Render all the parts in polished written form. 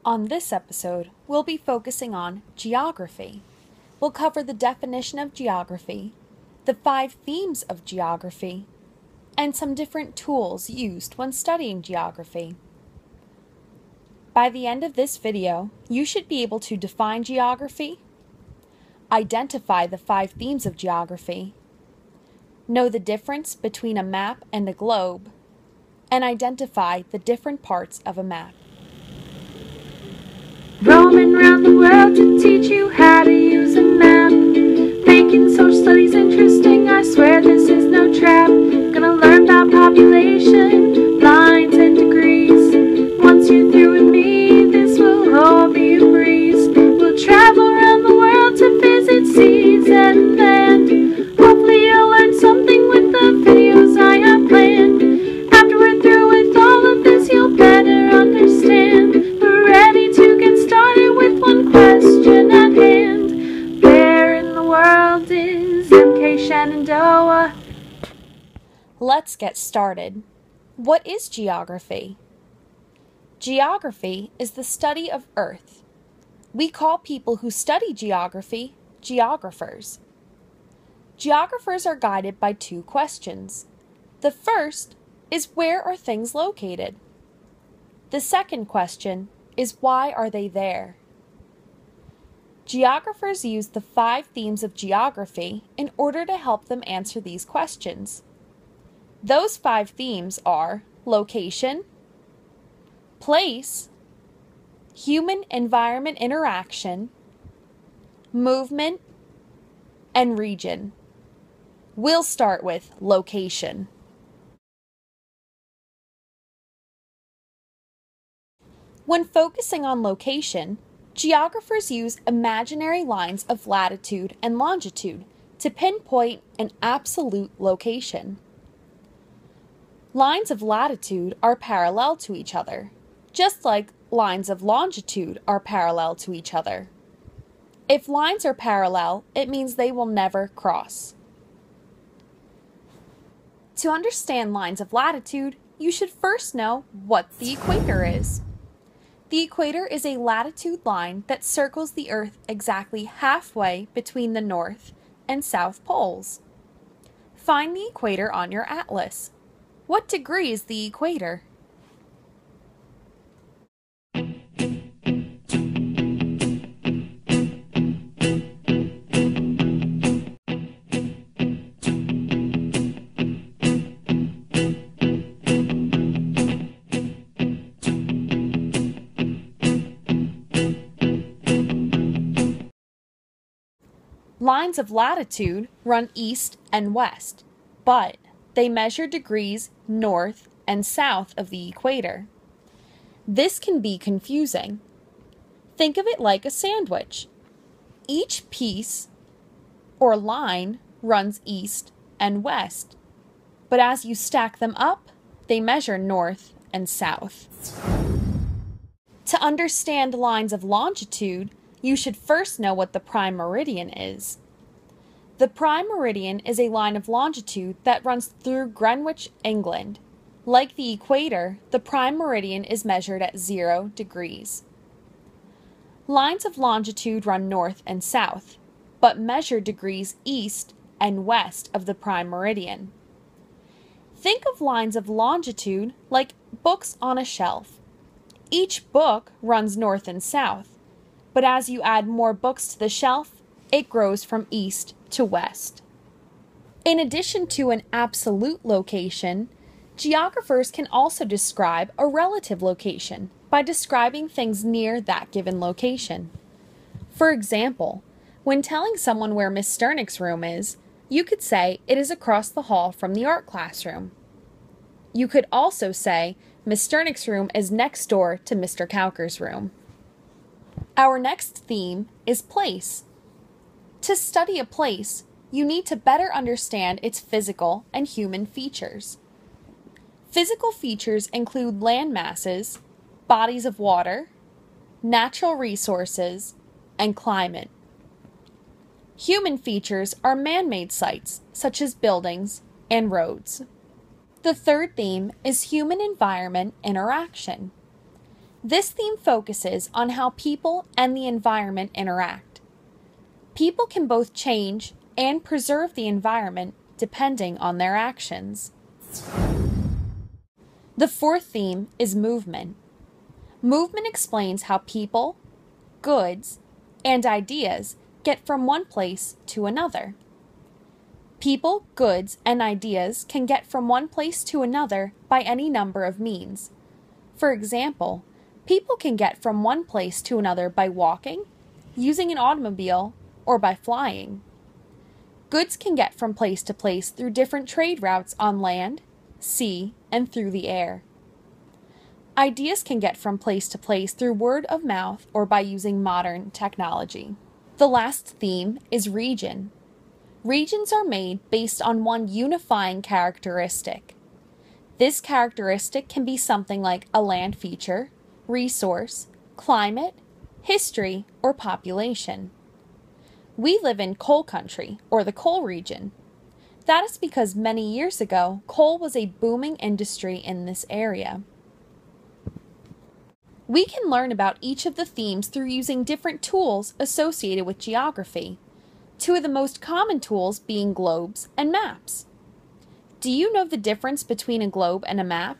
On this episode, we'll be focusing on geography. We'll cover the definition of geography, the 5 themes of geography, and some different tools used when studying geography. By the end of this video, you should be able to define geography, identify the 5 themes of geography, know the difference between a map and a globe, and identify the different parts of a map. Roaming around the world to teach you how to use a map. Making social studies interesting, I swear this is no trap. Gonna learn about population, lines and degrees. Once you're through with me, this will all be a breeze. We'll travel around the world to visit seas and land. Hopefully you'll learn something with the videos I have planned. After we're through with all of this, you'll better understand. We're ready to get started with one question at hand. Where in the world is Shenandoah? Let's get started. What is geography? Geography is the study of Earth. We call people who study geography geographers. Geographers are guided by 2 questions. The first is, where are things located? The second question is, why are they there? Geographers use the 5 themes of geography in order to help them answer these questions. Those 5 themes are location, place, human-environment interaction, movement, and region. We'll start with location. When focusing on location, geographers use imaginary lines of latitude and longitude to pinpoint an absolute location. Lines of latitude are parallel to each other, just like lines of longitude are parallel to each other. If lines are parallel, it means they will never cross. To understand lines of latitude, you should first know what the equator is. The equator is a latitude line that circles the Earth exactly halfway between the North and South poles. Find the equator on your atlas. What degree is the equator? Lines of latitude run east and west, but they measure degrees north and south of the equator. This can be confusing. Think of it like a sandwich. Each piece or line runs east and west, but as you stack them up, they measure north and south. To understand lines of longitude, you should first know what the prime meridian is. The prime meridian is a line of longitude that runs through Greenwich, England. Like the equator, the prime meridian is measured at 0 degrees. Lines of longitude run north and south, but measure degrees east and west of the prime meridian. Think of lines of longitude like books on a shelf. Each book runs north and south, but as you add more books to the shelf, it grows from east to west. In addition to an absolute location, geographers can also describe a relative location by describing things near that given location. For example, when telling someone where Miss Sternick's room is, you could say it is across the hall from the art classroom. You could also say Miss Sternick's room is next door to Mr. Cowker's room. Our next theme is place. To study a place, you need to better understand its physical and human features. Physical features include land masses, bodies of water, natural resources, and climate. Human features are man-made sites, such as buildings and roads. The third theme is human-environment interaction. This theme focuses on how people and the environment interact. People can both change and preserve the environment depending on their actions. The fourth theme is movement. Movement explains how people, goods, and ideas get from one place to another. People, goods, and ideas can get from one place to another by any number of means. For example, people can get from one place to another by walking, using an automobile, or by flying. Goods can get from place to place through different trade routes on land, sea, and through the air. Ideas can get from place to place through word of mouth or by using modern technology. The last theme is region. Regions are made based on one unifying characteristic. This characteristic can be something like a land feature, resource, climate, history, or population. We live in coal country, or the coal region. That is because many years ago, coal was a booming industry in this area. We can learn about each of the themes through using different tools associated with geography, two of the most common tools being globes and maps. Do you know the difference between a globe and a map?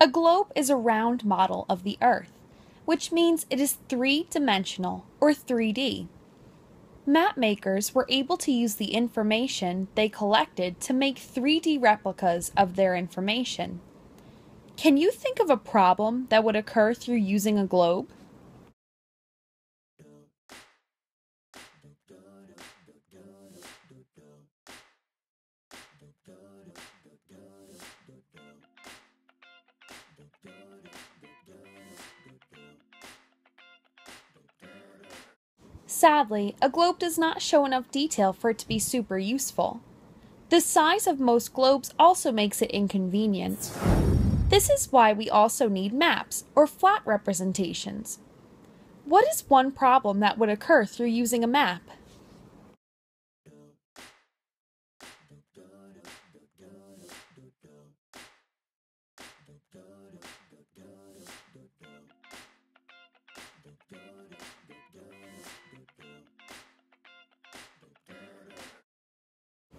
A globe is a round model of the Earth, which means it is three-dimensional or 3D. Map makers were able to use the information they collected to make 3D replicas of their information. Can you think of a problem that would occur through using a globe? Sadly, a globe does not show enough detail for it to be super useful. The size of most globes also makes it inconvenient. This is why we also need maps, or flat representations. What is one problem that would occur through using a map?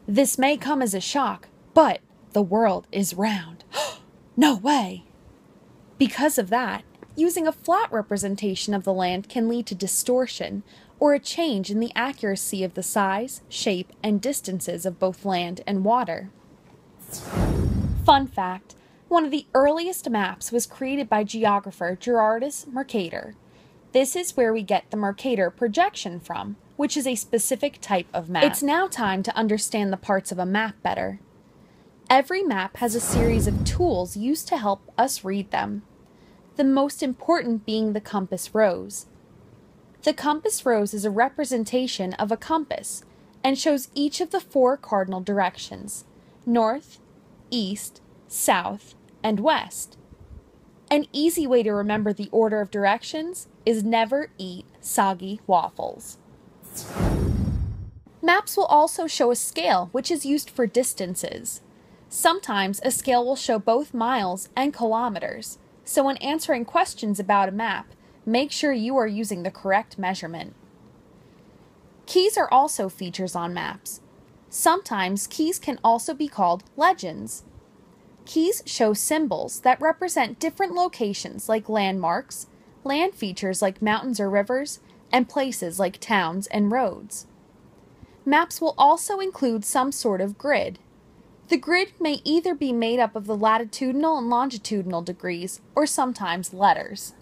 This may come as a shock, but the world is round. No way! Because of that, using a flat representation of the land can lead to distortion or a change in the accuracy of the size, shape, and distances of both land and water. Fun fact, one of the earliest maps was created by geographer Gerardus Mercator. This is where we get the Mercator Projection from, which is a specific type of map. It's now time to understand the parts of a map better. Every map has a series of tools used to help us read them, the most important being the compass rose. The compass rose is a representation of a compass and shows each of the 4 cardinal directions: north, east, south, and west. An easy way to remember the order of directions is never eat soggy waffles. Maps will also show a scale, which is used for distances. Sometimes a scale will show both miles and kilometers, so when answering questions about a map, make sure you are using the correct measurement. Keys are also features on maps. Sometimes keys can also be called legends. Keys show symbols that represent different locations like landmarks, land features like mountains or rivers, and places like towns and roads. Maps will also include some sort of grid. The grid may either be made up of the latitudinal and longitudinal degrees, or sometimes letters.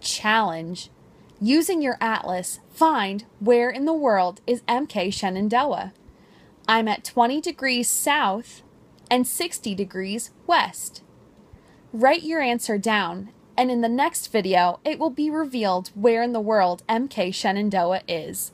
Challenge. Using your atlas, find where in the world is MK Shenandoah. I'm at 20 degrees south and 60 degrees west. Write your answer down, and in the next video, it will be revealed where in the world MK Shenandoah is.